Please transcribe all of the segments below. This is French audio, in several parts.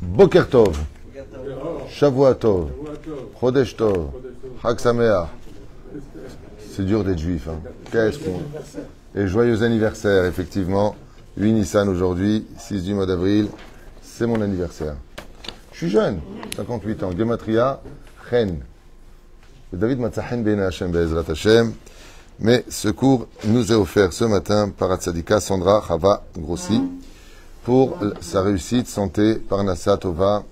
Boker Tov, Shavua Tov, Chodesh Tov, Chag Sameach. C'est dur d'être juif. Hein. Qu'est-ce qu'on... Et joyeux anniversaire, effectivement. 8 Nissan aujourd'hui, 6 du mois d'avril. C'est mon anniversaire. Je suis jeune, 58 ans. Gematria, Chen. David Matzahen Ben Hashem Be'ezrat Hashem. Mais ce cours nous est offert ce matin par Atzadika Sandra Chava Grossi pour sa réussite, santé, Parnassa Tova,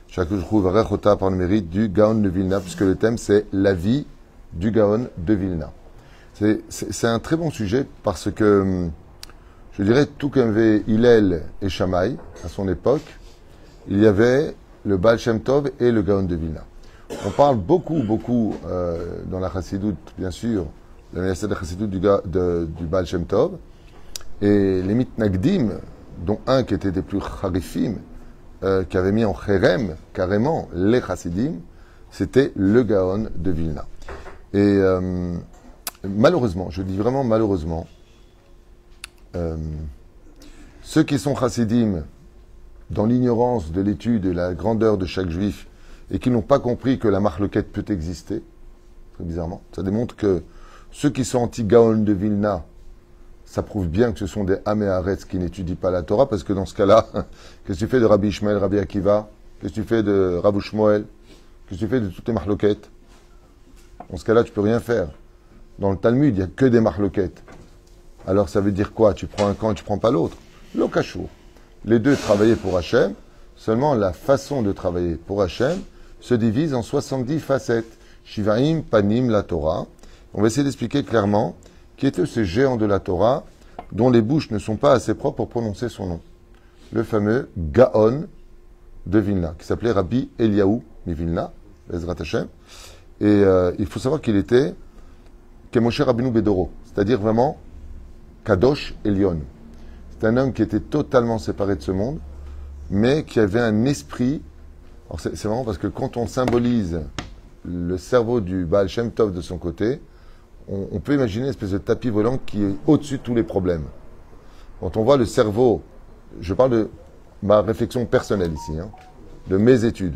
Shakujrou Varechota par le mérite du Gaon de Vilna, puisque le thème c'est la vie du Gaon de Vilna. C'est un très bon sujet parce que, je dirais, tout comme avait Hillel et Shammai à son époque, il y avait le Baal Shem Tov et le Gaon de Vilna. On parle beaucoup dans la Chassidoute, bien sûr, la université de la Chassidoute du Baal Shem Tov, et les Mitnagdim, dont un qui était des plus charifim, qui avait mis en chérem, carrément, les Chassidim, c'était le Gaon de Vilna. Et malheureusement, je dis vraiment malheureusement, ceux qui sont Chassidim, dans l'ignorance de l'étude et la grandeur de chaque juif, et qui n'ont pas compris que la marloquette peut exister, très bizarrement, ça démontre que ceux qui sont anti-Gaon de Vilna, ça prouve bien que ce sont des Améharetz qui n'étudient pas la Torah, parce que dans ce cas-là, qu'est-ce que tu fais de Rabbi Ishmael, Rabbi Akiva? Qu'est-ce que tu fais de Rabbi Shmuel? Qu'est-ce que tu fais de toutes les marloquettes? Dans ce cas-là, tu peux rien faire. Dans le Talmud, il n'y a que des marloquettes. Alors ça veut dire quoi? Tu prends un camp et tu prends pas l'autre? Le Kashour. Les deux travaillaient pour Hachem, seulement la façon de travailler pour Hachem se divise en 70 facettes. Shivaim, Panim, la Torah. On va essayer d'expliquer clairement qui étaient ces géants de la Torah dont les bouches ne sont pas assez propres pour prononcer son nom. Le fameux Gaon de Vilna, qui s'appelait Rabbi Eliyahu Mivilna, Bezrat Hashem. Et il faut savoir qu'il était Kemoshe Rabbeinu Bedoro, c'est-à-dire vraiment Kadosh Elion. C'est un homme qui était totalement séparé de ce monde, mais qui avait un esprit. Alors c'est marrant parce que quand on symbolise le cerveau du Baal Shem Tov de son côté, on peut imaginer une espèce de tapis volant qui est au-dessus de tous les problèmes. Quand on voit le cerveau, je parle de ma réflexion personnelle ici, de mes études.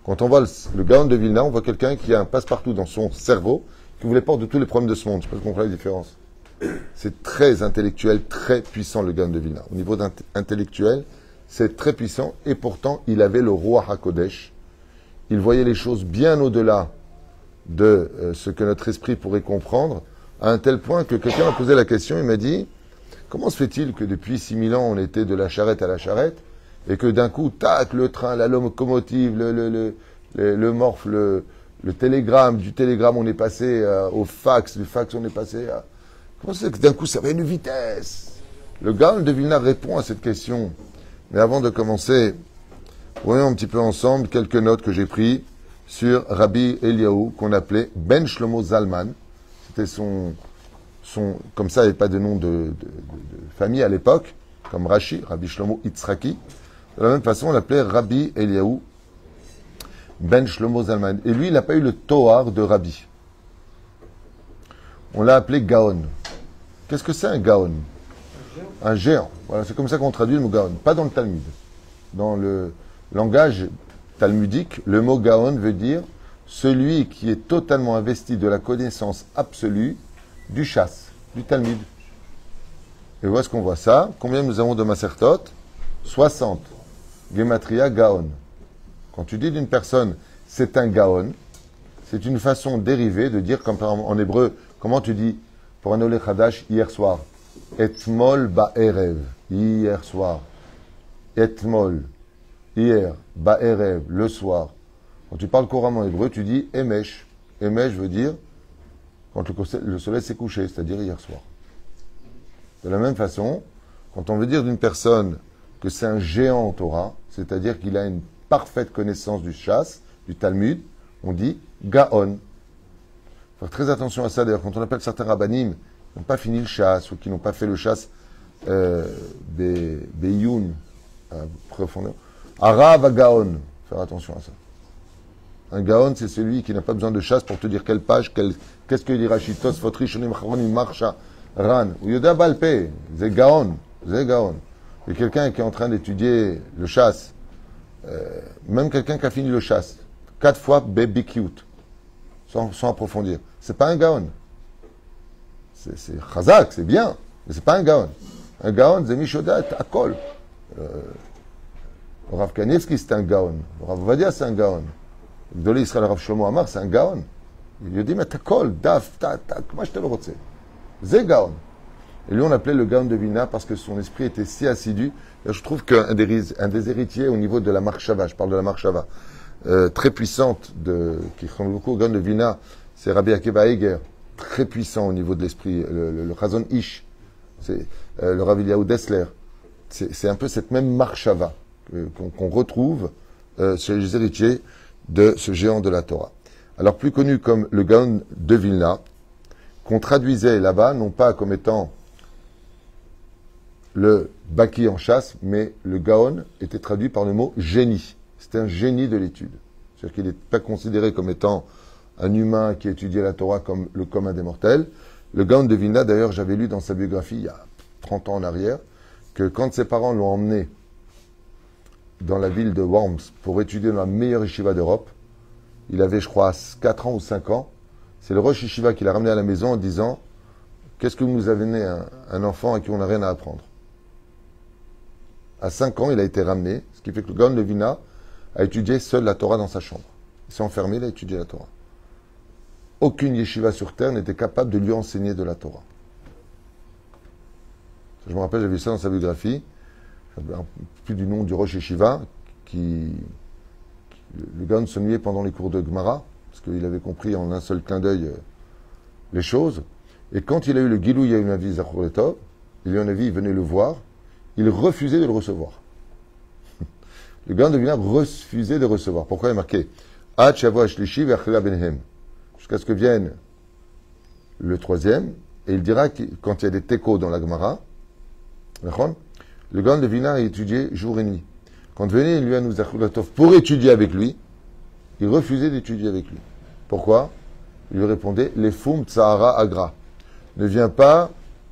Quand on voit le Gaon de Vilna, on voit quelqu'un qui a un passe-partout dans son cerveau, qui vous les porte de tous les problèmes de ce monde. Je ne sais pas si vous comprenez la différence. C'est très intellectuel, très puissant le Gaon de Vilna. Au niveau intellectuel, c'est très puissant, et pourtant, il avait le roi HaKodesh. Il voyait les choses bien au-delà de ce que notre esprit pourrait comprendre, à un tel point que quelqu'un m'a posé la question, il m'a dit, comment se fait-il que depuis 6000 ans, on était de la charrette à la charrette, et que d'un coup, tac, le train, la locomotive, le morphe, le télégramme, du télégramme, on est passé au fax, du fax, on est passé à... Comment c'est que d'un coup, ça avait une vitesse? Le Gaon de Vilna répond à cette question. Mais avant de commencer, voyons un petit peu ensemble quelques notes que j'ai prises sur Rabbi Eliyahu, qu'on appelait Ben Shlomo Zalman. C'était son comme ça, il n'y avait pas de nom de famille à l'époque, comme Rashi, Rabbi Shlomo Yitzhaki. De la même façon, on l'appelait Rabbi Eliyahu Ben Shlomo Zalman. Et lui, il n'a pas eu le Toar de Rabbi. On l'a appelé Gaon. Qu'est-ce que c'est un Gaon? Un géant. Voilà, c'est comme ça qu'on traduit le mot Gaon. Pas dans le Talmud. Dans le langage talmudique, le mot Gaon veut dire celui qui est totalement investi de la connaissance absolue du chasse, du Talmud. Et où est-ce qu'on voit ça? Combien nous avons de Masertot? 60. Gematria Gaon. Quand tu dis d'une personne, c'est un Gaon, c'est une façon dérivée de dire, comme en hébreu, comment tu dis pour un Olé Chadash hier soir? Etmol ba'erev. Hier soir. Etmol. Hier, ba'erev, le soir. Quand tu parles couramment hébreu, tu dis emesh. Emesh veut dire quand le soleil s'est couché, c'est-à-dire hier soir. De la même façon, quand on veut dire d'une personne que c'est un géant en Torah, c'est-à-dire qu'il a une parfaite connaissance du chasse, du Talmud, on dit Gaon. Faire très attention à ça, d'ailleurs, quand on appelle certains rabbanim qui n'ont pas fini le chasse ou qui n'ont pas fait le chasse Beyoun, profondément. Arav Gaon, faire attention à ça. Un Gaon, c'est celui qui n'a pas besoin de chasse pour te dire quelle page, qu'est-ce que dit Rashi, Tosfot Rishonim Acharonim Marcha Ran, ou Yoda Balpe, c'est Gaon. Et quelqu'un qui est en train d'étudier le chasse Même quelqu'un qui a fini le chasse, 4 fois baby cute, sans approfondir. C'est pas un gaon. C'est chazak, c'est bien, mais c'est pas un gaon. Un gaon, c'est Mishodat, Akol. Rav Kanievski, c'est un gaon. Rav Ovadia, c'est un gaon. Gdolé Israël Rav Shlomo Amar, c'est un gaon. Il lui dit, mais Akol, daf, comment je te le retire? C'est gaon. Et lui, on l'appelait le gaon de Vilna parce que son esprit était si assidu. Et je trouve qu'un des héritiers au niveau de la Marshava, je parle de la Marshava, très puissante, qui ressemble beaucoup au gaon de Vilna, c'est Rabbi Akiva Eger, très puissant au niveau de l'esprit, le Chazon Ish, c'est le Rav Eliyahu Dessler. C'est un peu cette même Marshava qu'on retrouve chez les héritiers de ce géant de la Torah. Alors plus connu comme le Gaon de Vilna, qu'on traduisait là-bas, non pas comme étant le Baki en chasse, mais le Gaon était traduit par le mot génie. C'était un génie de l'étude. C'est-à-dire qu'il n'est pas considéré comme étant un humain qui étudiait la Torah comme le commun des mortels. Le Gaon de Vilna, d'ailleurs, j'avais lu dans sa biographie il y a 30 ans en arrière, que quand ses parents l'ont emmené dans la ville de Worms pour étudier dans la meilleure yeshiva d'Europe, il avait, je crois, 4 ans ou 5 ans. C'est le Rosh Yeshiva qui l'a ramené à la maison en disant « Qu'est-ce que vous nous avez amené un enfant à qui on n'a rien à apprendre ?» À 5 ans, il a été ramené, ce qui fait que le Gaon de Vilna a étudié seul la Torah dans sa chambre. Il s'est enfermé, il a étudié la Torah. Aucune yeshiva sur terre n'était capable de lui enseigner de la Torah. Je me rappelle, j'avais vu ça dans sa biographie, plus du nom du Rosh Yeshiva, le Gaon s'ennuyait pendant les cours de Gemara, parce qu'il avait compris en un seul clin d'œil les choses. Et quand il a eu le Gilou Yahunavi Zachor Letov, il venait le voir, il refusait de le recevoir. Le Gaon de Vilna refusait de recevoir. Pourquoi il est marqué Ad Shavua Shlishi Ve'achila Benhem, jusqu'à ce que vienne le troisième, et il dira que quand il y a des tekos dans la Gemara, le Gaon de Vilna a étudié jour et nuit. Quand venait lui à nous pour étudier avec lui, il refusait d'étudier avec lui. Pourquoi? Il lui répondait les fum tsahara agra. Ne viens pas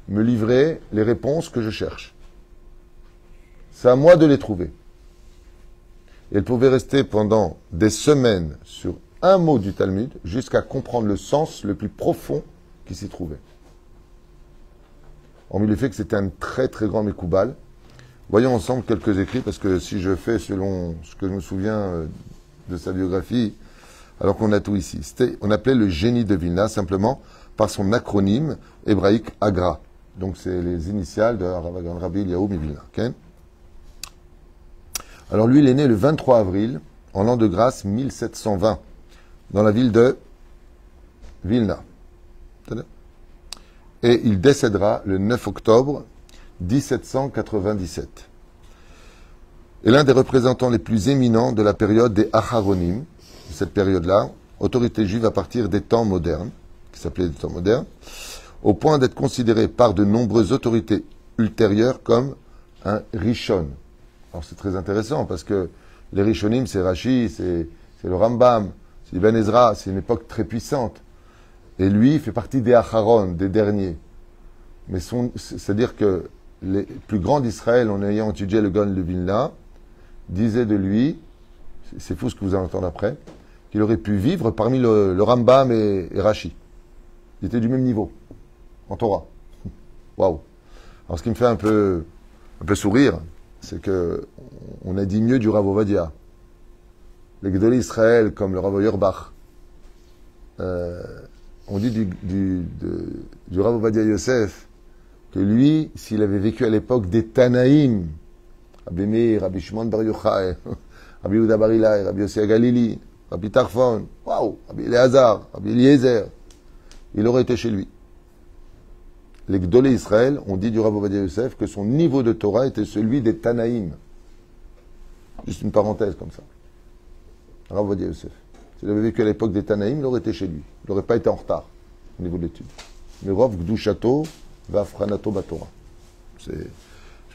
me livrer les réponses que je cherche. C'est à moi de les trouver. Et elle pouvait rester pendant des semaines sur un mot du Talmud jusqu'à comprendre le sens le plus profond qui s'y trouvait. Hormis le fait que c'était un très très grand Mekoubal. Voyons ensemble quelques écrits, parce que si je fais selon ce que je me souviens de sa biographie, alors qu'on a tout ici. On appelait le génie de Vilna simplement par son acronyme hébraïque Agra. Donc c'est les initiales de Rabbi Eliyahu Vilna. Okay? Alors lui, il est né le 23 avril, en l'an de grâce 1720, dans la ville de Vilna. Et il décédera le 9 octobre 1797. Et l'un des représentants les plus éminents de la période des Acharonim, cette période-là, autorité juive à partir des temps modernes, qui s'appelaient des temps modernes, au point d'être considéré par de nombreuses autorités ultérieures comme un Rishon. Alors c'est très intéressant parce que les Rishonim, c'est Rashi, c'est le Rambam, c'est Ibn Ezra, c'est une époque très puissante. Et lui, il fait partie des Acharon, des derniers. Mais c'est-à-dire que les plus grands d'Israël, en ayant étudié le Gaon de Vilna, disaient de lui, c'est fou ce que vous allez entendre après, qu'il aurait pu vivre parmi le Rambam et Rashi. Il était du même niveau, en Torah. Waouh! Alors ce qui me fait un peu sourire, c'est que on a dit mieux du Rav Ovadia. Les Gdolé Israël, comme le Rav Auerbach, on dit du Rav Ovadia Yosef, que lui, s'il avait vécu à l'époque des Tanaïm, Rabbi Meir, Rabbi Shimon Bar Yochai, Rabbi Yehuda Bar Ilai, Rabbi Yossi Galili, Rabbi Tarfon, waouh, Rabbi Eleazar, Rabbi Eliezer, il aurait été chez lui. Les Gdolé Israël ont dit du Rav Ovadia Yosef que son niveau de Torah était celui des Tanaïm. Juste une parenthèse comme ça. Rav Ovadia Yosef. S'il avait vécu à l'époque des Tanaïm, il aurait été chez lui. Il n'aurait pas été en retard au niveau de l'étude. Mais Rav Gdushato va Franato Batora. Je ne sais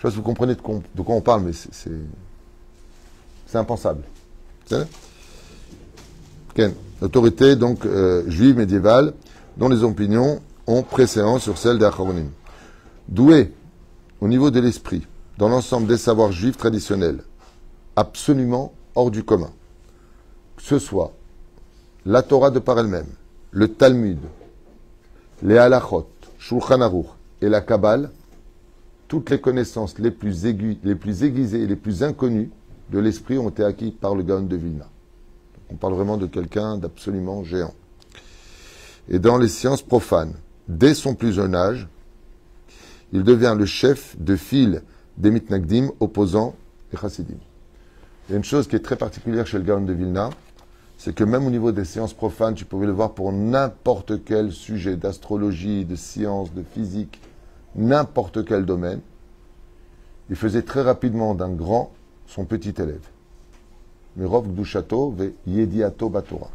pas si vous comprenez de quoi on parle, mais c'est impensable. C'est l'autorité donc juive médiévale dont les opinions ont préséance sur celles des Acharonim. Doué au niveau de l'esprit, dans l'ensemble des savoirs juifs traditionnels, absolument hors du commun, que ce soit la Torah de par elle-même, le Talmud, les halachot, Shulchan Aruch et la Kabbale, toutes les connaissances les plus aiguisées et les plus inconnues de l'esprit ont été acquises par le Gaon de Vilna. On parle vraiment de quelqu'un d'absolument géant. Et dans les sciences profanes, dès son plus jeune âge, il devient le chef de file des mitnagdim opposant les chassidim. Il y a une chose qui est très particulière chez le Gaon de Vilna, c'est que même au niveau des sciences profanes, tu pouvais le voir pour n'importe quel sujet d'astrologie, de science, de physique, n'importe quel domaine, il faisait très rapidement d'un grand son petit élève. Mirov Gdushato ve Yediato Batora.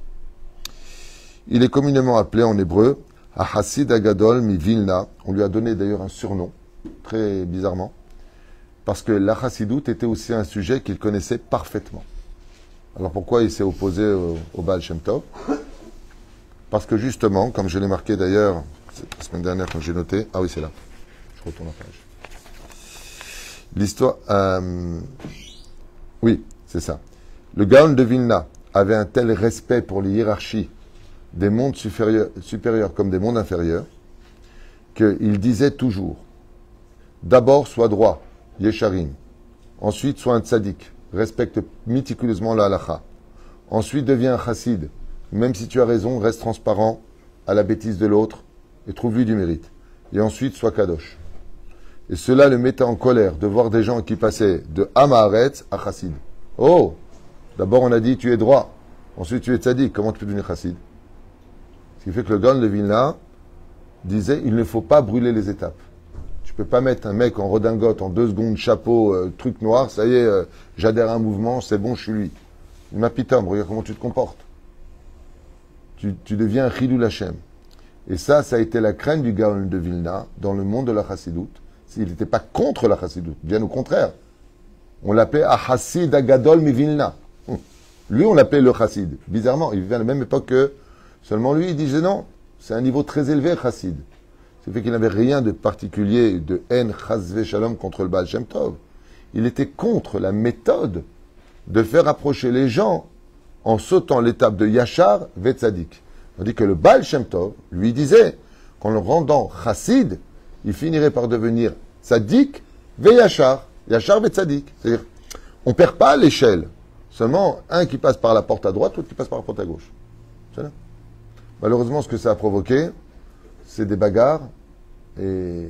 Il est communément appelé en hébreu Hachassid Agadol mi Vilna. On lui a donné d'ailleurs un surnom, très bizarrement, parce que la chassidoute était aussi un sujet qu'il connaissait parfaitement. Alors pourquoi il s'est opposé au Baal Shem Tov? Parce que justement, comme je l'ai marqué d'ailleurs la semaine dernière quand j'ai noté, ah oui c'est là, je retourne la page. L'histoire, oui c'est ça. Le Gaon de Vilna avait un tel respect pour les hiérarchies des mondes supérieurs comme des mondes inférieurs qu'il disait toujours, d'abord sois droit, Yesharim, ensuite sois un tzaddik, respecte méticuleusement la halacha. Ensuite, deviens un chassid. Même si tu as raison, reste transparent à la bêtise de l'autre et trouve-lui du mérite. Et ensuite, sois kadosh. Et cela le mettait en colère de voir des gens qui passaient de Hamaharetz à chassid. Oh! D'abord, on a dit tu es droit. Ensuite, tu es tzaddik. Comment tu peux devenir chassid? Ce qui fait que le Gaon de Vilna disait il ne faut pas brûler les étapes. Tu peux pas mettre un mec en redingote en 2 secondes, chapeau, truc noir, ça y est, j'adhère à un mouvement, c'est bon, je suis lui. Il m'a pitam, regarde comment tu te comportes. Tu deviens un Chilul Hashem. Et ça a été la crainte du Gaon de Vilna dans le monde de la chassidoute. Il n'était pas contre la chassidoute, bien au contraire. On l'appelait Ahassid Agadol mi Vilna. Lui, on l'appelait le chassid. Bizarrement, il vivait à la même époque que seulement lui, il disait non, c'est un niveau très élevé, chassid. Ce qui fait qu'il n'avait rien de particulier, de haine, chasvé shalom, contre le Baal Shem Tov. Il était contre la méthode de faire approcher les gens en sautant l'étape de Yachar ve Tzadik. Tandis que le Baal Shem Tov lui disait qu'en le rendant chassid, il finirait par devenir Tzadik ve Yachar, Yachar ve Tzadik. C'est-à-dire, on ne perd pas l'échelle. Seulement un qui passe par la porte à droite, l'autre qui passe par la porte à gauche. C'est là. Malheureusement, ce que ça a provoqué, c'est des bagarres et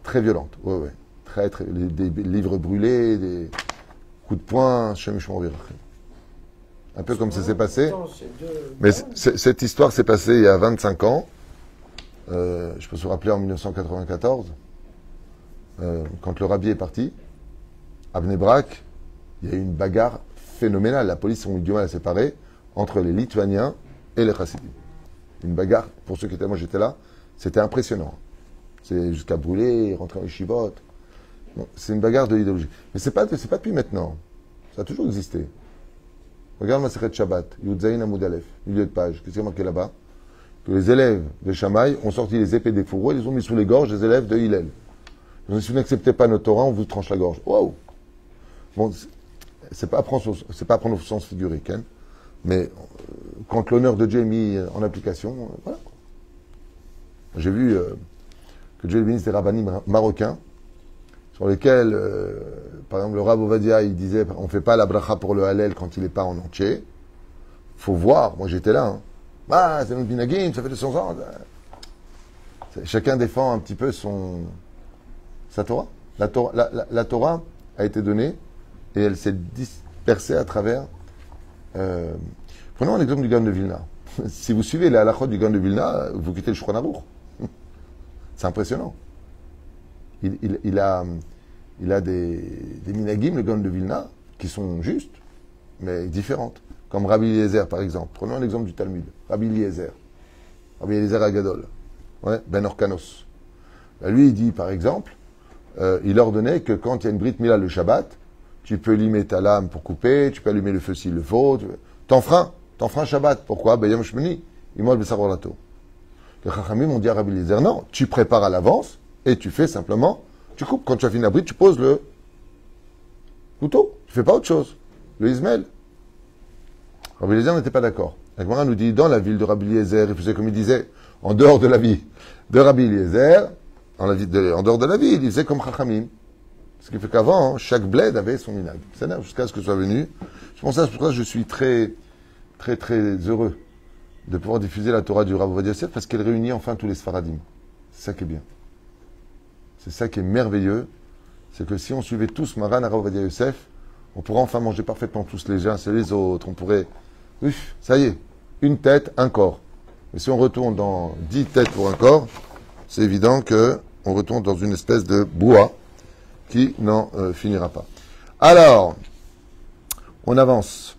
très violentes. Ouais, ouais. Très, des livres brûlés, des coups de poing, un peu comme ça s'est passé. Mais cette histoire s'est passée il y a 25 ans. Je peux se rappeler en 1994, quand le rabbi est parti, à Bnei Brak, il y a eu une bagarre phénoménale. La police ont eu du mal à séparer entre les Lituaniens et les Chassidim. Une bagarre, pour ceux qui étaient, moi j'étais là, c'était impressionnant. C'est jusqu'à brûler, rentrer en yeshivot. Bon, c'est une bagarre de l'idéologie. Mais c'est pas depuis maintenant. Ça a toujours existé. Regarde Masechet Shabbat, Yudzaïn Amoud Aleph, milieu de page. Qu'est-ce qu'il y a marqué là-bas? Que les élèves de Shammai ont sorti les épées des fourreaux et les ont mis sous les gorges des élèves de Hillel. Ils ont dit, si vous n'acceptez pas notre Torah, on vous tranche la gorge. Wow! Bon, c'est pas à prendre au sens figuré, Ken. Mais quand l'honneur de Dieu est mis en application, voilà. J'ai vu que Dieu bénisse des rabbinim marocains, sur lesquels, par exemple, le Rav Ovadia, il disait, on ne fait pas la bracha pour le Hallel quand il n'est pas en entier. Faut voir, moi j'étais là. Hein. Ah, c'est notre binagim, ça fait 200 ans. Chacun défend un petit peu sa Torah. La Torah a été donnée et elle s'est dispersée à travers... prenons l'exemple du Gaon de Vilna. Si vous suivez la halachot du Gaon de Vilna, vous quittez le Shulchan Aruch. C'est impressionnant. Il a des minagim, le Gaon de Vilna, qui sont justes, mais différentes. Comme Rabbi Eliezer, par exemple. Prenons l'exemple du Talmud. Rabbi Eliezer Agadol. Ouais, Ben Orkanos. Lui, il dit, par exemple, il ordonnait que quand il y a une Brit Mila le Shabbat, tu peux allumer ta lame pour couper, tu peux allumer le feu s'il le faut. T'enfreins Shabbat. Pourquoi? Ben Yom Shmini, Imol Besar Olato. Les Chachamim ont dit à Rabbi Eliezer, non, tu prépares à l'avance et tu fais simplement, tu coupes. Quand tu as fini la bride, tu poses le couteau. Tu fais pas autre chose. le Ismaël. Rabbi Eliezer n'était pas d'accord. La Gemara nous dit, dans la ville de Rabbi Eliezer, il faisait comme il disait, en dehors de la vie de Rabbi Eliezer, en dehors de la ville, il faisait comme Chachamim. Ce qui fait qu'avant, chaque bled avait son minag. C'est là, jusqu'à ce que soit venu. Je pense que c'est pour ça que je suis très, très, très heureux de pouvoir diffuser la Torah du Rav Ovadia Yosef, parce qu'elle réunit enfin tous les Sfaradim. C'est ça qui est bien. C'est ça qui est merveilleux. C'est que si on suivait tous Maran Rav Ovadia Yosef, on pourrait enfin manger parfaitement tous les uns, les autres. On pourrait... Ouf, ça y est, une tête, un corps. Mais si on retourne dans 10 têtes pour un corps, c'est évident que on retourne dans une espèce de bois qui n'en finira pas. Alors, on avance.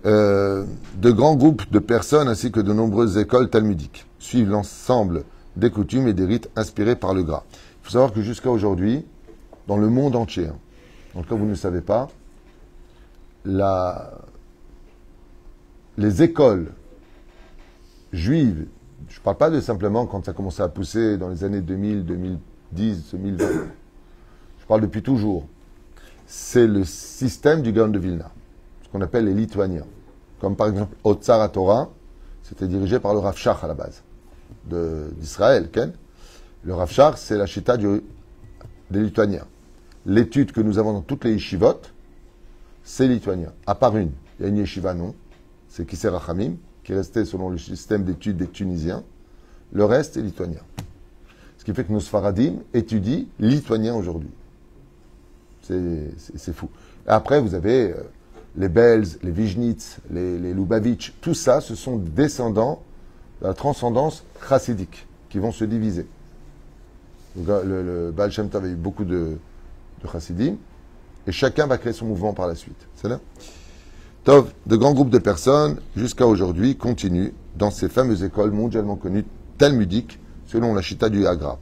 De grands groupes de personnes ainsi que de nombreuses écoles talmudiques suivent l'ensemble des coutumes et des rites inspirés par le gras. Il faut savoir que jusqu'à aujourd'hui, dans le monde entier, en tout cas vous ne le savez pas, les écoles juives, je ne parle pas de simplement quand ça a commencé à pousser dans les années 2000, 2010, 2020, je parle depuis toujours, c'est le système du Gaon de Vilna, ce qu'on appelle les Lituaniens. Comme par exemple, Otsar HaTorah, c'était dirigé par le Rav Shach à la base, d'Israël, Ken. Le Rav Shach, c'est la chita des Lituaniens. L'étude que nous avons dans toutes les yeshivot, c'est lituanien. À part une, il y a une yeshiva non, c'est Kisser Rachamim, qui restait selon le système d'études des Tunisiens. Le reste est lituanien. Ce qui fait que nos Sfaradim étudient lituanien aujourd'hui. C'est fou. Et après, vous avez les Belz, les Vijnitz, les Lubavitch. Tout ça, ce sont descendants de la transcendance chassidique qui vont se diviser. Le Baal Shem Tov a eu beaucoup de chassidim et chacun va créer son mouvement par la suite. C'est là. Tov, de grands groupes de personnes, jusqu'à aujourd'hui, continuent dans ces fameuses écoles mondialement connues talmudiques, selon la Chita du Hagra,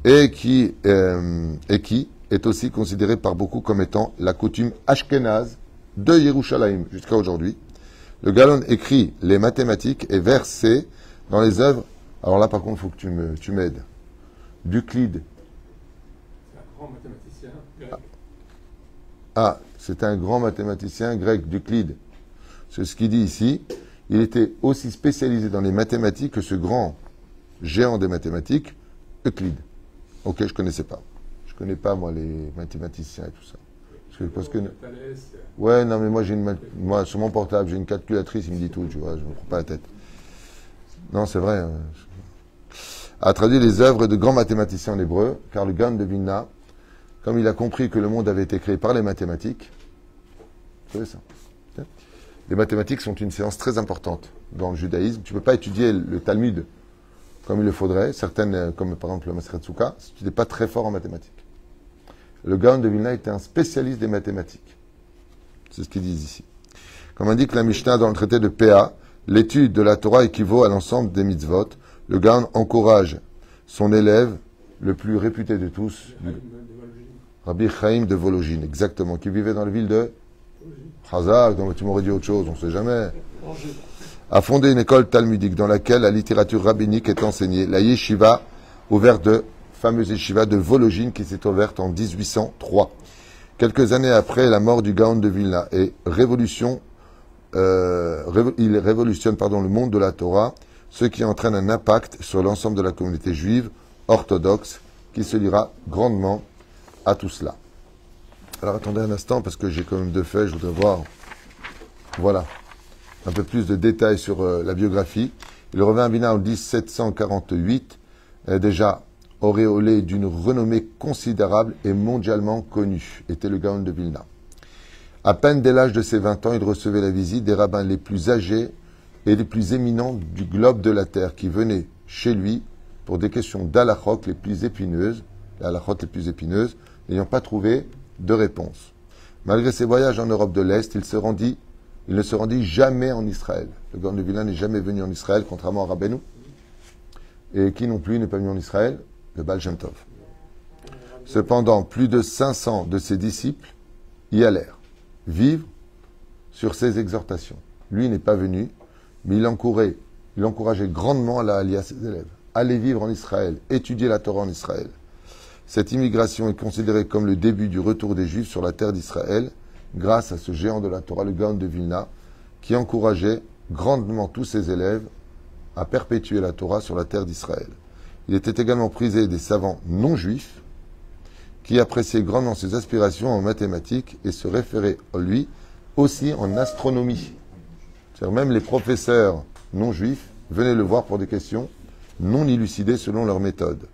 et qui est aussi considérée par beaucoup comme étant la coutume ashkénaze de Yerushalayim jusqu'à aujourd'hui. Le Gaon écrit les mathématiques et versé dans les œuvres. Alors là, par contre, il faut que tu m'aides. d'Euclide. C'est un grand mathématicien grec. Ah, c'est un grand mathématicien grec, d'Euclide. C'est ce qu'il dit ici. Il était aussi spécialisé dans les mathématiques que ce grand géant des mathématiques, Euclide. Ok, je ne connaissais pas. Je ne connais pas, moi, les mathématiciens et tout ça. Parce que... Ouais, non, mais moi, sur mon portable, j'ai une calculatrice, il me dit tout, tu vois, je ne me prends pas la tête. Non, c'est vrai. A traduit les œuvres de grands mathématiciens en hébreu, car le Gaon de Vilna, comme il a compris que le monde avait été créé par les mathématiques, vous savez ça. Les mathématiques sont une séance très importante dans le judaïsme. Tu ne peux pas étudier le Talmud comme il le faudrait, certaines, comme par exemple le Maseret Souka, si tu n'es pas très fort en mathématiques. Le Gaon de Vilna était un spécialiste des mathématiques. C'est ce qu'ils disent ici. Comme indique la Mishnah dans le traité de Péa, l'étude de la Torah équivaut à l'ensemble des mitzvot. Le Gaon encourage son élève, le plus réputé de tous, Rabbi Chaim de Vologine, exactement, qui vivait dans la ville de Chazak, donc tu m'aurais dit autre chose, on ne sait jamais, a fondé une école talmudique dans laquelle la littérature rabbinique est enseignée. La yeshiva, ouverte de fameuse yeshiva de Vologine qui s'est ouverte en 1803. Quelques années après la mort du Gaon de Vilna et il révolutionne le monde de la Torah, ce qui entraîne un impact sur l'ensemble de la communauté juive orthodoxe qui se liera grandement à tout cela. Alors attendez un instant parce que j'ai quand même deux feuilles, je voudrais voir. Voilà, un peu plus de détails sur la biographie. Il revint à Vilna en 1748, déjà auréolé d'une renommée considérable et mondialement connue, était le Gaon de Vilna. À peine dès l'âge de ses 20 ans, il recevait la visite des rabbins les plus âgés et les plus éminents du globe de la terre qui venaient chez lui pour des questions d'halachot les plus épineuses, n'ayant pas trouvé de réponse. Malgré ses voyages en Europe de l'Est, il ne se rendit jamais en Israël. Le Gaon de Vilna n'est jamais venu en Israël, contrairement à Rabbeinu. Et qui non plus n'est pas venu en Israël? Le Baal Shem Tov. Cependant, plus de 500 de ses disciples y allèrent vivre sur ses exhortations. Lui n'est pas venu, mais il encourageait grandement la Aliyah à ses élèves. Allez vivre en Israël, étudier la Torah en Israël. Cette immigration est considérée comme le début du retour des Juifs sur la terre d'Israël grâce à ce géant de la Torah, le Gaon de Vilna, qui encourageait grandement tous ses élèves à perpétuer la Torah sur la terre d'Israël. Il était également prisé des savants non juifs qui appréciaient grandement ses aspirations en mathématiques et se référaient à lui aussi en astronomie. C'est-à-dire même les professeurs non juifs venaient le voir pour des questions non élucidées selon leur méthode.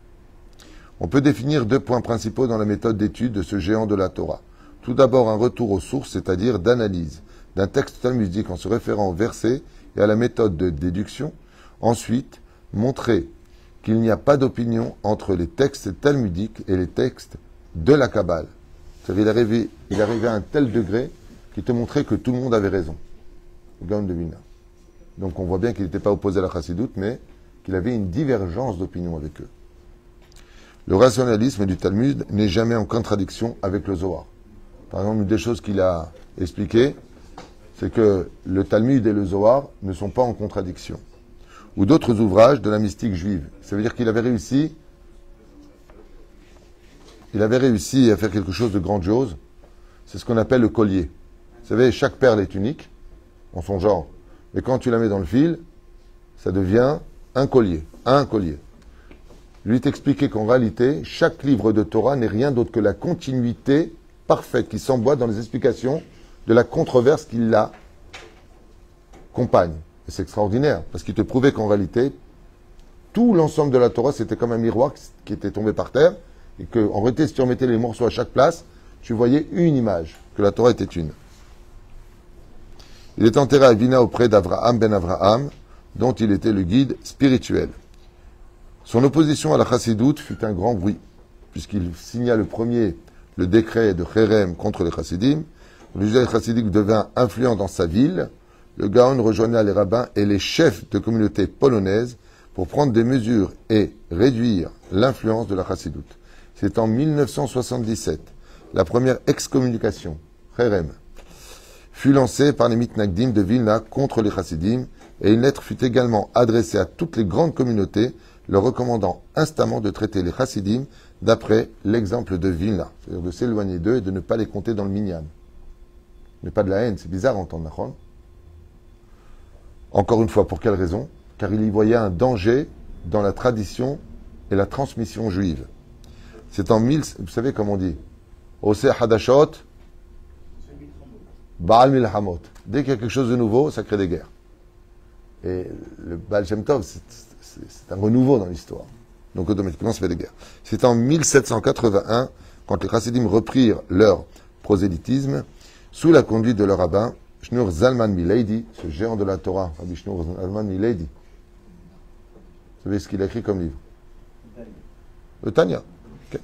On peut définir 2 points principaux dans la méthode d'étude de ce géant de la Torah. Tout d'abord, un retour aux sources, c'est-à-dire d'analyse d'un texte talmudique en se référant aux versets et à la méthode de déduction. Ensuite, montrer qu'il n'y a pas d'opinion entre les textes talmudiques et les textes de la Kabbale. C'est-à-dire il arrivait à un tel degré qu'il te montrait que tout le monde avait raison. Le Gaon de Vilna. Donc on voit bien qu'il n'était pas opposé à la Chassidoute, mais qu'il avait une divergence d'opinion avec eux. Le rationalisme du Talmud n'est jamais en contradiction avec le Zohar. Par exemple, une des choses qu'il a expliquées, c'est que le Talmud et le Zohar ne sont pas en contradiction. Ou d'autres ouvrages de la mystique juive. Ça veut dire qu'il avait réussi à faire quelque chose de grandiose. C'est ce qu'on appelle le collier. Vous savez, chaque perle est unique en son genre. Mais quand tu la mets dans le fil, ça devient un collier. Lui t'expliquait qu'en réalité, chaque livre de Torah n'est rien d'autre que la continuité parfaite qui s'emboîte dans les explications de la controverse qui l'accompagne. Et c'est extraordinaire, parce qu'il te prouvait qu'en réalité, tout l'ensemble de la Torah, c'était comme un miroir qui était tombé par terre, et qu'en réalité, si tu remettais les morceaux à chaque place, tu voyais une image, que la Torah était une. Il est enterré à Vilna auprès d'Avraham ben Avraham, dont il était le guide spirituel. Son opposition à la Chassidoute fut un grand bruit, puisqu'il signa le décret de Cherem contre les Chassidim. Le judaïsme chassidique devint influent dans sa ville. Le Gaon rejoigna les rabbins et les chefs de communautés polonaises pour prendre des mesures et réduire l'influence de la Chassidoute. C'est en 1977, la première excommunication, Cherem, fut lancée par les Mitnagdim de Vilna contre les Chassidim, et une lettre fut également adressée à toutes les grandes communautés, leur recommandant instamment de traiter les Chassidim d'après l'exemple de Vilna, c'est-à-dire de s'éloigner d'eux et de ne pas les compter dans le minyan. Mais pas de la haine, c'est bizarre en temps de Nachon. Encore une fois, pour quelle raison? Car il y voyait un danger dans la tradition et la transmission juive. C'est en vous savez comment on dit? Ose Hadashot, Baal Milhamot. Dès qu'il y a quelque chose de nouveau, ça crée des guerres. Et le Baal Shem Tov, c'est un renouveau dans l'histoire. Donc automatiquement, ça fait des guerres. C'est en 1781, quand les Chassidim reprirent leur prosélytisme, sous la conduite de leur rabbin, Shneur Zalman Milady, ce géant de la Torah, Rabbi Shneur Zalman Milady. Vous savez ce qu'il a écrit comme livre? Le Tanya. Okay.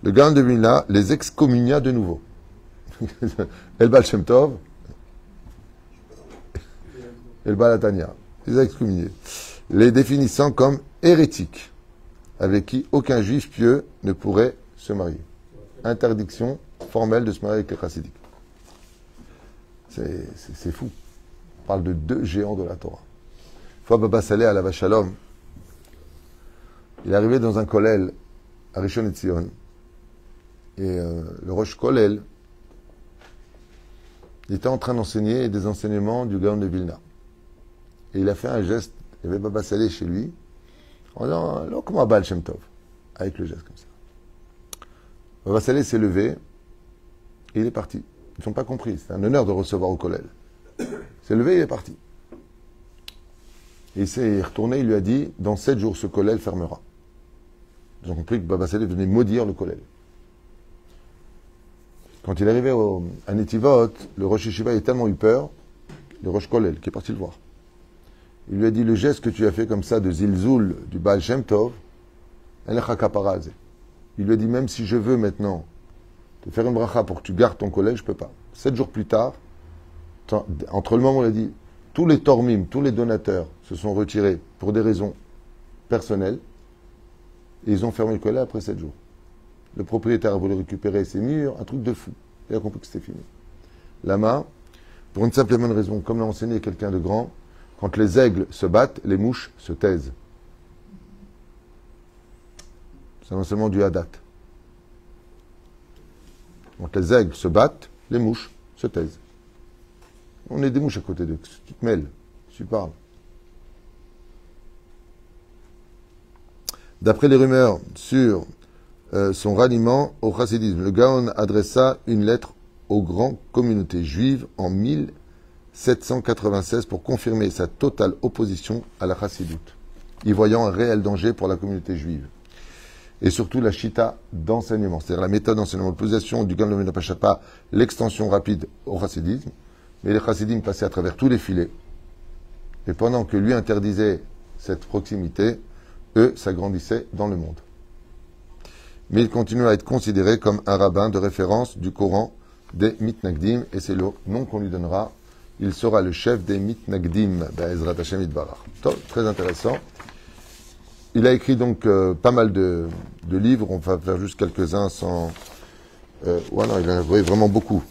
Le Gaon de Vilna les excommunia de nouveau. El Baal Shem Tov, El Baal Tanya. Les a excommuniés. Les définissant comme hérétiques, avec qui aucun juif pieux ne pourrait se marier. Interdiction formelle de se marier avec les chassidiques. C'est fou. On parle de 2 géants de la Torah. Une fois, Baba Saleh à la Vachalom, il est arrivé dans un kollel à Rishon LeZion. Et le Rosh Kollel, il était en train d'enseigner des enseignements du Gaon de Vilna. Et il a fait un geste, il y avait Baba Saleh chez lui, en disant, alors comment Baal Shem Tov? Avec le geste comme ça. Baba Saleh s'est levé, et il est parti. Ils n'ont pas compris, c'est un honneur de recevoir au kollel. Il s'est levé, il est parti. Et il s'est retourné, il lui a dit, dans 7 jours, ce kollel fermera. Ils ont compris que Baba Saleh venait maudire le kollel. Quand il est arrivé à Netivot, le Rosh Yeshiva a tellement eu peur, le Rosh Kollel, qui est parti le voir. Il lui a dit, le geste que tu as fait comme ça de Zilzoul, du Baal Shem Tov, il lui a dit, même si je veux maintenant te faire une bracha pour que tu gardes ton kollel, je ne peux pas. 7 jours plus tard, entre le moment où il a dit, tous les tormim, tous les donateurs se sont retirés pour des raisons personnelles, et ils ont fermé le kollel après 7 jours. Le propriétaire a voulu récupérer ses murs, un truc de fou. Il a compris que c'était fini. Lama, pour une simple et bonne raison, comme l'a enseigné quelqu'un de grand, quand les aigles se battent, les mouches se taisent. C'est un enseignement du Hadat. Donc les aigles se battent, les mouches se taisent. On est des mouches à côté d'eux, tu te mêles, tu parles. D'après les rumeurs sur son ralliement au chassidisme, le Gaon adressa une lettre aux grandes communautés juives en 1796 pour confirmer sa totale opposition à la chassidoute, y voyant un réel danger pour la communauté juive. Et surtout la chita d'enseignement, c'est-à-dire la méthode d'enseignement, l'opposition du Gaon de Vilna Pachapa, l'extension rapide au chassidisme, mais les chassidim passaient à travers tous les filets. Et pendant que lui interdisait cette proximité, eux s'agrandissaient dans le monde. Mais il continue à être considéré comme un rabbin de référence du Coran des Mitnagdim, et c'est le nom qu'on lui donnera. Il sera le chef des Mitnagdim, Be'ezrat Hashem Yitbarach. Très intéressant. Il a écrit donc pas mal de livres, on va faire juste quelques-uns sans... ouais, non, il en a vraiment beaucoup.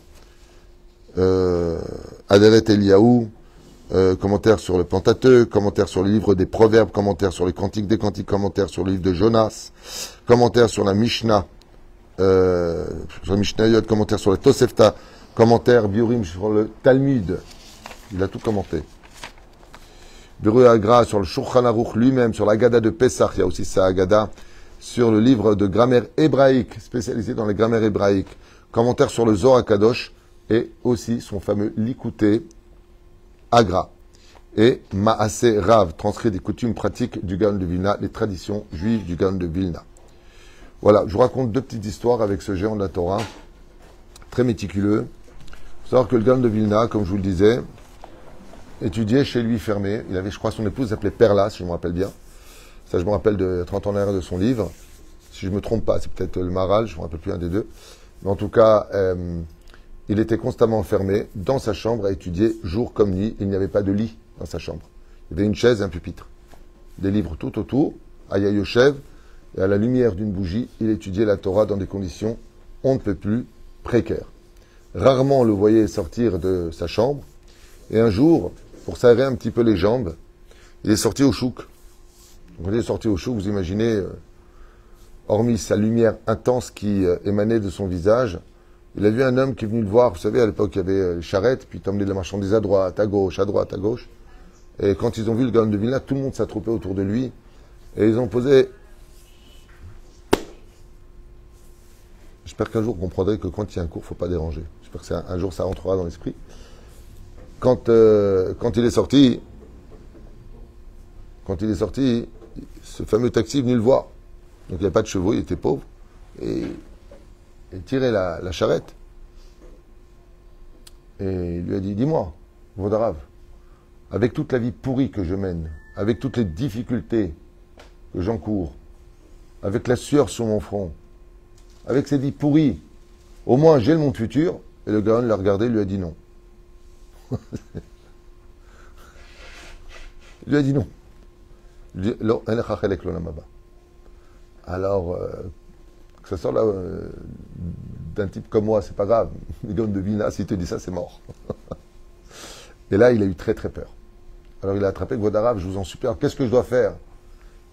Aderet Eliyahu, commentaire sur le Pentateuque, commentaire sur le livre des Proverbes, commentaire sur les Cantiques des Cantiques, commentaire sur le livre de Jonas, commentaire sur la Mishnah, sur le Mishnayot, commentaire sur la Tosefta, commentaire Biurim sur le Talmud. Il a tout commenté. Beru Agra sur le Shulchan Aruch lui-même, sur l'Agada de Pessah, il y a aussi sa Agada, sur le livre de grammaire hébraïque, spécialisé dans les grammaires hébraïques, commentaire sur le Zohar Kadosh, et aussi son fameux Likouté Agra, et Maaseh Rav, transcrit des coutumes pratiques du Gaon de Vilna, les traditions juives du Gaon de Vilna. Voilà, je vous raconte deux petites histoires avec ce géant de la Torah, très méticuleux. Il faut savoir que le Gaon de Vilna, comme je vous le disais, étudiait chez lui fermé. Il avait, je crois, son épouse s'appelait Perla, si je me rappelle bien. Ça, je me rappelle de 30 ans en arrière de son livre. Si je ne me trompe pas, c'est peut-être le Maral, je ne me rappelle plus un des deux. Mais en tout cas, il était constamment enfermé dans sa chambre à étudier jour comme nuit. Il n'y avait pas de lit dans sa chambre. Il y avait une chaise et un pupitre. Des livres tout autour, à Yayoshev, et à la lumière d'une bougie, il étudiait la Torah dans des conditions on ne peut plus précaires. Rarement on le voyait sortir de sa chambre. Et un jour, pour s'aérer un petit peu les jambes, il est sorti au chouk. Quand il est sorti au chouk, vous imaginez, hormis sa lumière intense qui émanait de son visage, il a vu un homme qui est venu le voir. Vous savez, à l'époque, il y avait les charrettes, puis il t'emmenait de la marchandise à droite, à gauche, à droite, à gauche. Et quand ils ont vu le Gaon de Vilna, tout le monde s'attroupait autour de lui. Et ils ont posé... J'espère qu'un jour, vous comprendrez que quand il y a un cours, il ne faut pas déranger. J'espère que un jour, ça rentrera dans l'esprit. Quand il est sorti, ce fameux taxi est venu le voir. Donc il n'y avait pas de chevaux, il était pauvre. Et il tirait la charrette. Et il lui a dit, dis-moi, Vodarav, avec toute la vie pourrie que je mène, avec toutes les difficultés que j'encours, avec la sueur sur mon front, avec ces vies pourries, au moins j'ai le monde futur. Et le Gaon l'a regardé et lui a dit non. Il lui a dit non. Il lui a dit, alors, que ça sort là d'un type comme moi, c'est pas grave. Le Gaon de Vilna, s'il te dit ça, c'est mort. Et là, il a eu très très peur. Alors il a attrapé Vodarav, je vous en supplie, qu'est-ce que je dois faire?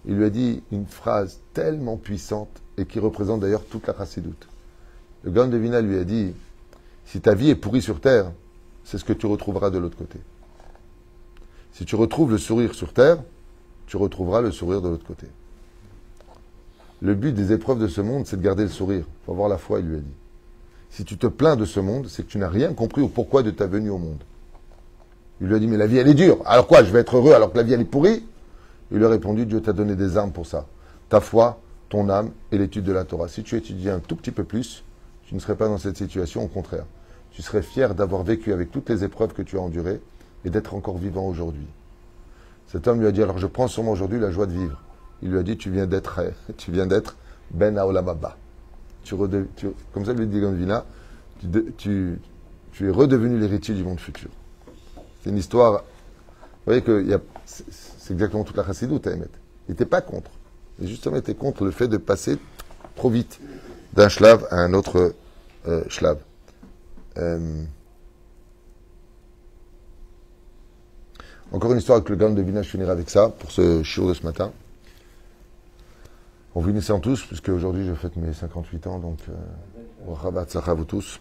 Il lui a dit une phrase tellement puissante et qui représente d'ailleurs toute la chassidoute. Le Gaon de Vilna lui a dit, si ta vie est pourrie sur terre, c'est ce que tu retrouveras de l'autre côté. Si tu retrouves le sourire sur terre, tu retrouveras le sourire de l'autre côté. Le but des épreuves de ce monde, c'est de garder le sourire. Il faut avoir la foi, il lui a dit. Si tu te plains de ce monde, c'est que tu n'as rien compris au pourquoi de ta venue au monde. Il lui a dit, mais la vie, elle est dure. Alors quoi, je vais être heureux alors que la vie, elle est pourrie? Il lui a répondu, Dieu t'a donné des armes pour ça. Ta foi, ton âme et l'étude de la Torah. Si tu étudiais un tout petit peu plus, tu ne serais pas dans cette situation, au contraire. Tu serais fier d'avoir vécu avec toutes les épreuves que tu as endurées et d'être encore vivant aujourd'hui. Cet homme lui a dit, alors je prends sur moi aujourd'hui la joie de vivre. Il lui a dit, tu viens d'être Ben Haolam Haba. Comme ça, lui dit Gaon de Vilna, tu es redevenu l'héritier du monde futur. C'est une histoire, vous voyez que c'est exactement toute la chassidoute à émettre. Il n'était pas contre. Il justement était contre le fait de passer trop vite d'un shlav à un autre shlav. Encore une histoire avec le Gaon de Vilna, je finirai avec ça pour ce shiur de ce matin. On vous naissez en tous, puisque aujourd'hui je fête mes 58 ans, donc Rabat Tzachah vous tous.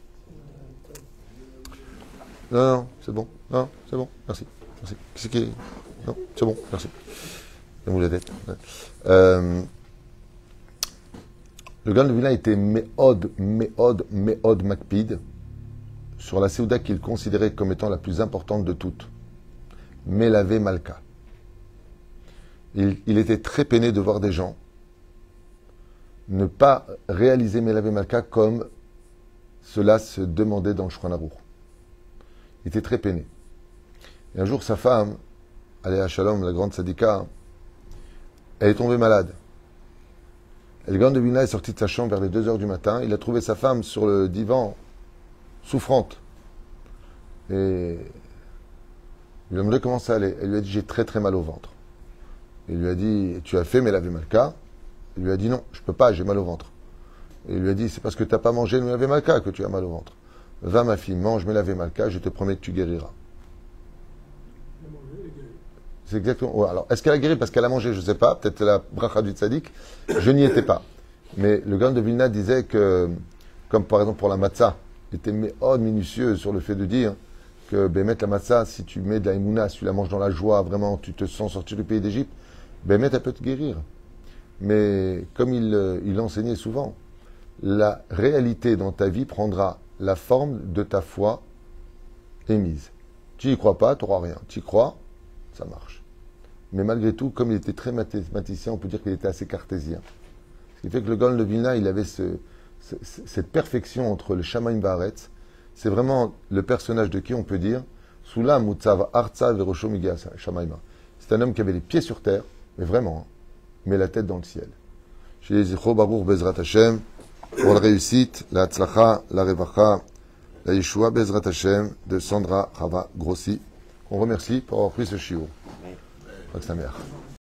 Non, c'est bon. Non, c'est bon. Merci. Merci. Qu'est-ce qui est... Non, c'est bon. Merci. Donne-moi la tête. Le Gaon de Vilna était Me'od Makpid sur la Séouda qu'il considérait comme étant la plus importante de toutes. Melavé Malka. Il était très peiné de voir des gens ne pas réaliser Melavé Malka comme cela se demandait dans le Shulchan Aruch. Il était très peiné. Et un jour, sa femme, Aléa Shalom, la grande Sadika, elle est tombée malade. Et le Gaon de Vilna est sorti de sa chambre vers les 2 heures du matin. Il a trouvé sa femme sur le divan, souffrante. Et il lui a demandé comment ça allait. Elle lui a dit, j'ai très très mal au ventre. Il lui a dit, tu as fait Melavé Malka? Il lui a dit, non, je peux pas, j'ai mal au ventre. Et il lui a dit, c'est parce que tu n'as pas mangé le Melavé Malka que tu as mal au ventre. Va ma fille, mange Melavé Malka, je te promets que tu guériras. C'est exactement. Ouais, alors, est-ce qu'elle a guéri parce qu'elle a mangé? Je ne sais pas. Peut-être la bracha du tzaddik. Je n'y étais pas. Mais le Gaon de Vilna disait que, comme par exemple pour la matzah, il était minutieux sur le fait de dire que mettre la matzah, si tu mets de la émouna, si tu la manges dans la joie, vraiment, tu te sens sortir du pays d'Égypte, mettre elle peut te guérir. Mais comme il enseignait souvent, la réalité dans ta vie prendra la forme de ta foi émise. Tu n'y crois pas, tu n'auras rien. Tu y crois, ça marche. Mais malgré tout, comme il était très mathématicien, on peut dire qu'il était assez cartésien. Ce qui fait que le Gaon de Vilna, il avait cette perfection entre le Shamaim Baaretz. C'est vraiment le personnage de qui on peut dire Sula Mutzav Arza Verosho Miga Shamaima. C'est un homme qui avait les pieds sur terre, mais vraiment, mais la tête dans le ciel. Chez Zichro Baruch Bezrat Hashem, pour la réussite, la Tzlacha, la Revacha, la Yeshua Bezrat Hashem de Sandra Rava Grossi. On remercie pour avoir pris ce shiur. Sa mère.